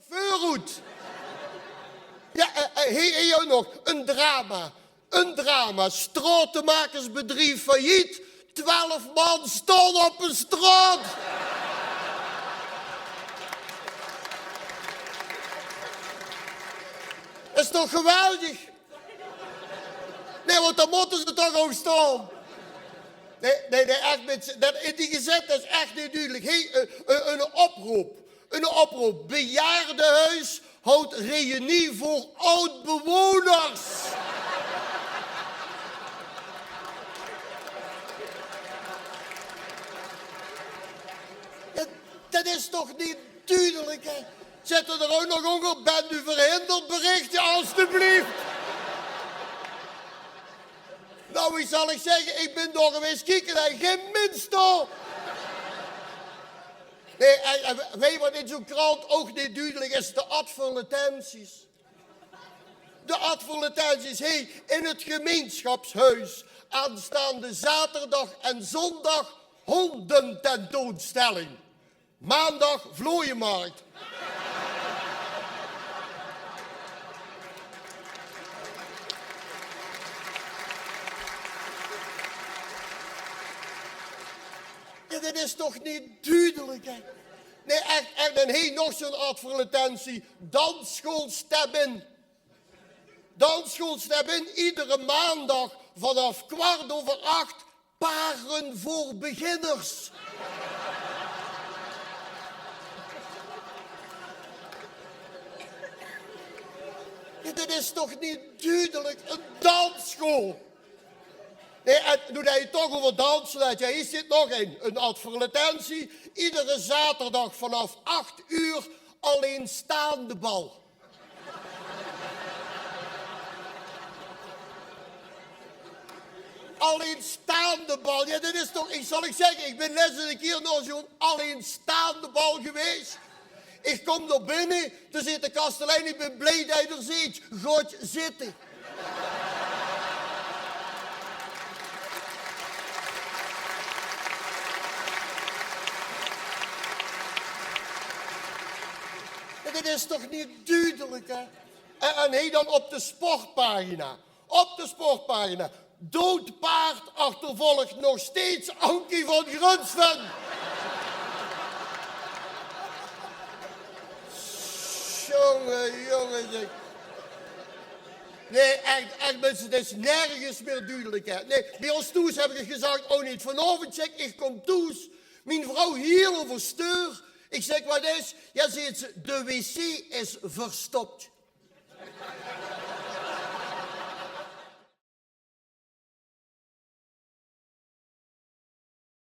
Voorgoed. Ja, hier jou nog. Een drama. Een drama. Stratenmakersbedrijf failliet. 12 man staan op een straat. Dat is toch geweldig? Nee, want dan moeten ze toch ook staan. Nee, echt mensen. In die gezet is echt niet duidelijk. Hey, een oproep. Een oproep. Bejaardenhuis houdt reunie voor oud-bewoners. Ja, dat is toch niet duidelijk, hè? Zet er ook nog onder, bent u verhinderd berichtje, alstublieft. Nou, wie zal ik zeggen, ik ben door geweest kijken en geen minste. Nee, weet je wat in zo'n krant ook niet duidelijk is? De advertenties. De advertenties, hey, in het gemeenschapshuis. Aanstaande zaterdag en zondag hondententoonstelling. Maandag vlooienmarkt. Ja, dat is toch niet duidelijk, hè? Nee, echt. En hey, nog zo'n advertentie. Dansschoolstemmen. Dansschoolstemmen, iedere maandag vanaf 7:15. Paren voor beginners. Ja, dat is toch niet duidelijk? Een dansschool. Nee, en nu dat je toch over dansen hebt, ja, hier zit nog een advertentie. Iedere zaterdag vanaf 8:00 alleenstaande bal. Alleenstaande bal, ja, dat is toch, ik zeggen, ik ben letterlijk hier naar zo'n alleenstaande bal geweest. Ik kom er binnen, er zit de kastelein, ik ben blij dat je er zit. Goed zitten. Dit is toch niet duidelijk, hè? En hij dan op de sportpagina. Op de sportpagina. Dood paard achtervolgt nog steeds Ankie van Grunsven. Jongen, zeg. Nee, echt mensen, het is nergens meer duidelijk, hè? Nee, bij ons thuis heb ik gezegd, oh niet, vanavond zeg ik kom thuis. Mijn vrouw hier over steur. Ik zeg, wat is? Ja, zegt ze, de wc is verstopt.